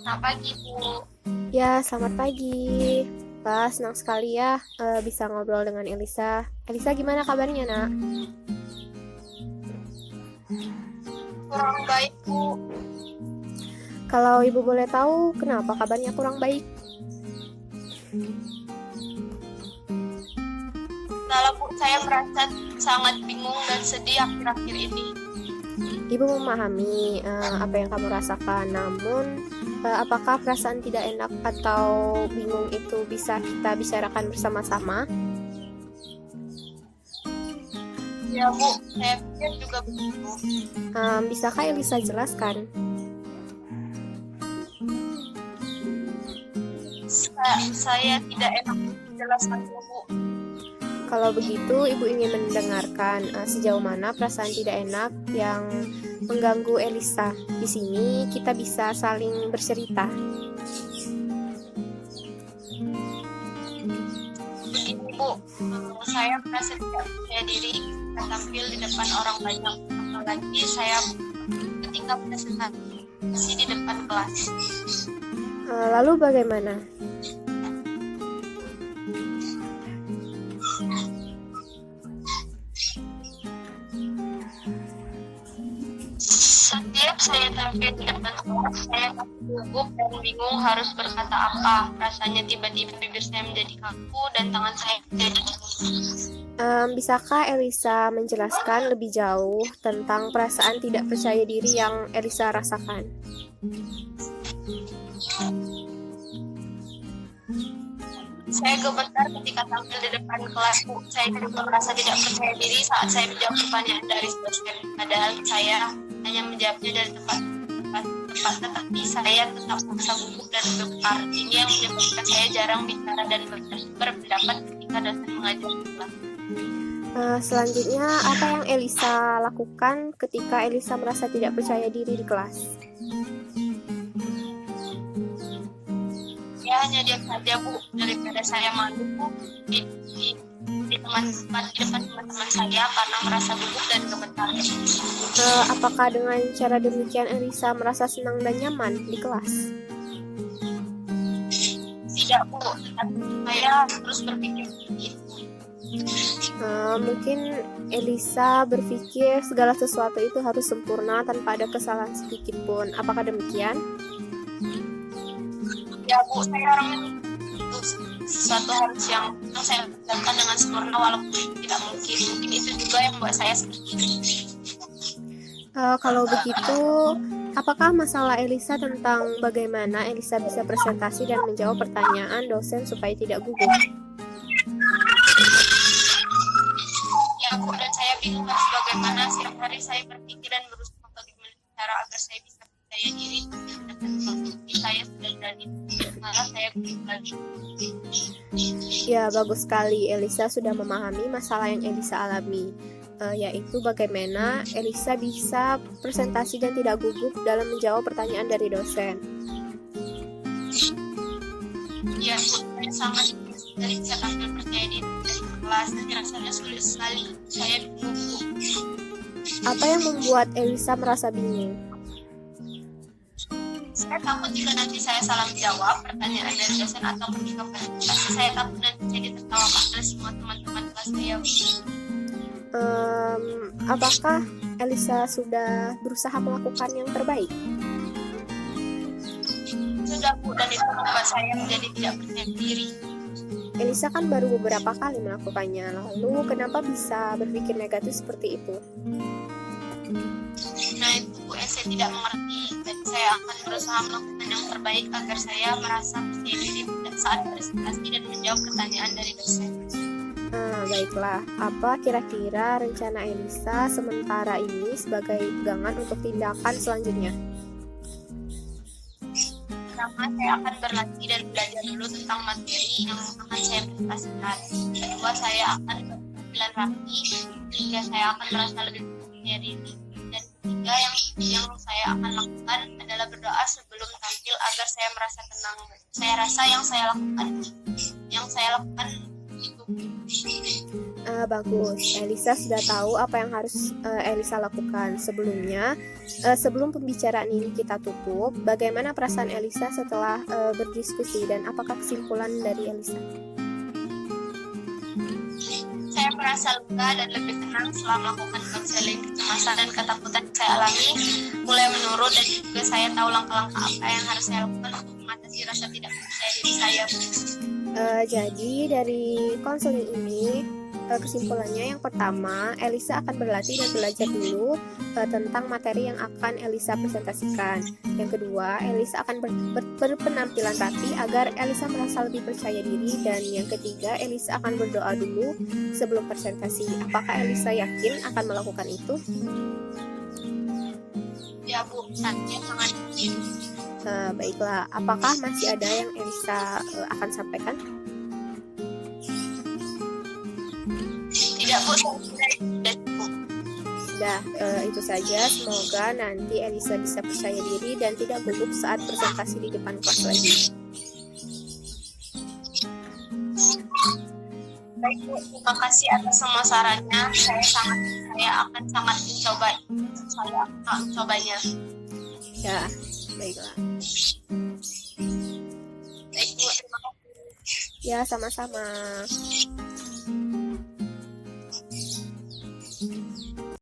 Selamat pagi, Bu. Ya, selamat pagi. Pak, senang sekali ya bisa ngobrol dengan Elisa. Elisa, gimana kabarnya, nak? Kurang baik, Bu. Kalau ibu boleh tahu, kenapa kabarnya kurang baik? Salah, Bu. Saya merasa sangat bingung dan sedih akhir-akhir ini. Ibu memahami apa yang kamu rasakan, namun apakah perasaan tidak enak atau bingung itu bisa kita bicarakan bersama-sama? Ya, Bu. Saya pikir juga begitu. Bisakah Elisa jelaskan? Saya tidak enak menjelaskan, Bu. Kalau begitu, ibu ingin mendengarkan sejauh mana perasaan tidak enak yang mengganggu Elisa. Di sini kita bisa saling bercerita. Begini, Bu. Saya merasa tidak percaya diri tampil di depan orang banyak. Apalagi saya ketika presentasi di depan kelas. Lalu bagaimana? Setiap saya tampil di depan kelas, saya gugup dan bingung harus berkata apa. Rasanya tiba-tiba bibir saya menjadi kaku dan tangan saya menjadi Bisakah Elisa menjelaskan lebih jauh tentang perasaan tidak percaya diri yang Elisa rasakan? Saya gemetar ketika tampil di depan kelas, Bu. Saya juga merasa tidak percaya diri saat saya menjawab pertanyaan dari dosen. Padahal saya hanya menjawabnya dari tepat, tetapi saya tetap merasa gugup dan gemetar. Ini yang menyebabkan saya jarang bicara dan berpendapat ketika dosen mengajar di kelas. Selanjutnya, apa yang Elisa lakukan ketika Elisa merasa tidak percaya diri di kelas? Ya, hanya diam saja, Bu, daripada saya malu, Bu, di depan teman-teman saya karena merasa gugup dan gemetar. Apakah dengan cara demikian Elisa merasa senang dan nyaman di kelas? Tidak, Bu, tetapi saya terus berpikir begitu. Mungkin Elisa berpikir segala sesuatu itu harus sempurna tanpa ada kesalahan sedikit pun. Apakah demikian? Ya, Bu, saya orangnya itu sesuatu harus yang saya lakukan dengan sempurna walaupun tidak mungkin. Mungkin itu juga yang membuat saya sedih. Kalau begitu, apakah masalah Elisa tentang bagaimana Elisa bisa presentasi dan menjawab pertanyaan dosen supaya tidak gugup? Ya, Bu, dan saya bingung harus bagaimana. Setiap hari saya berpikir dan berusaha bagaimana cara agar saya bisa percaya diri. Saya sudah berani, malah saya gugup lagi. Ya, bagus sekali. Elisa sudah memahami masalah yang Elisa alami, yaitu bagaimana Elisa bisa presentasi dan tidak gugup dalam menjawab pertanyaan dari dosen. Ya, saya sangat dari bisa tampil percaya diri dari kelas, tapi rasanya sulit sekali. Saya bingung. Apa yang membuat Elisa merasa bingung? Saya takut jika nanti saya salah menjawab pertanyaan dari dosen atau ketika presentasi, saya takut nanti saya ditertawakan oleh semua teman-teman kelas saya. Apakah Elisa sudah berusaha melakukan yang terbaik? Sudah Bu, dan itu membuat saya menjadi tidak percaya diri. Elisa kan baru beberapa kali melakukannya, lalu kenapa bisa berpikir negatif seperti itu? Nah itu Bu, saya tidak mengerti, dan saya akan berusaha melakukan yang terbaik agar saya merasa percaya diri saat presentasi dan menjawab pertanyaan dari dosen. Baiklah, apa kira-kira rencana Elisa sementara ini sebagai pegangan untuk tindakan selanjutnya? Pertama, saya akan berlatih dan belajar dulu tentang materi yang akan saya presentasikan. Kedua, saya akan berpenampilan rapi sehingga saya akan merasa lebih percaya diri. Dan ketiga, yang saya akan lakukan adalah berdoa sebelum tampil agar saya merasa tenang. Saya rasa yang saya lakukan itu. Bagus, Elisa sudah tahu apa yang harus Elisa lakukan. Sebelumnya, sebelum pembicaraan ini kita tutup, bagaimana perasaan Elisa setelah berdiskusi dan apakah kesimpulan dari Elisa? Saya merasa lega dan lebih tenang setelah melakukan konseling. Kecemasan dan ketakutan yang saya alami mulai menurun, dan juga saya tahu langkah-langkah apa yang harus saya lakukan untuk mengatasi rasa tidak percaya diri saya. Jadi dari konseling ini, kesimpulannya yang pertama, Elisa akan berlatih dan belajar dulu tentang materi yang akan Elisa presentasikan. Yang kedua, Elisa akan berpenampilan rapi agar Elisa merasa lebih percaya diri. Dan yang ketiga, Elisa akan berdoa dulu sebelum presentasi. Apakah Elisa yakin akan melakukan itu? Ya Bu, saya sangat yakin. Baiklah, apakah masih ada yang Elisa akan sampaikan? Tidak Bu, saya sudah cukup. Sudah, itu saja. Semoga nanti Elisa bisa percaya diri dan tidak gugup saat presentasi di depan kelas lagi. Baik Bu, terima kasih atas semua sarannya. Saya akan sangat mencobanya. Ya, baiklah. Baik Bu, terima kasih. Ya, sama-sama.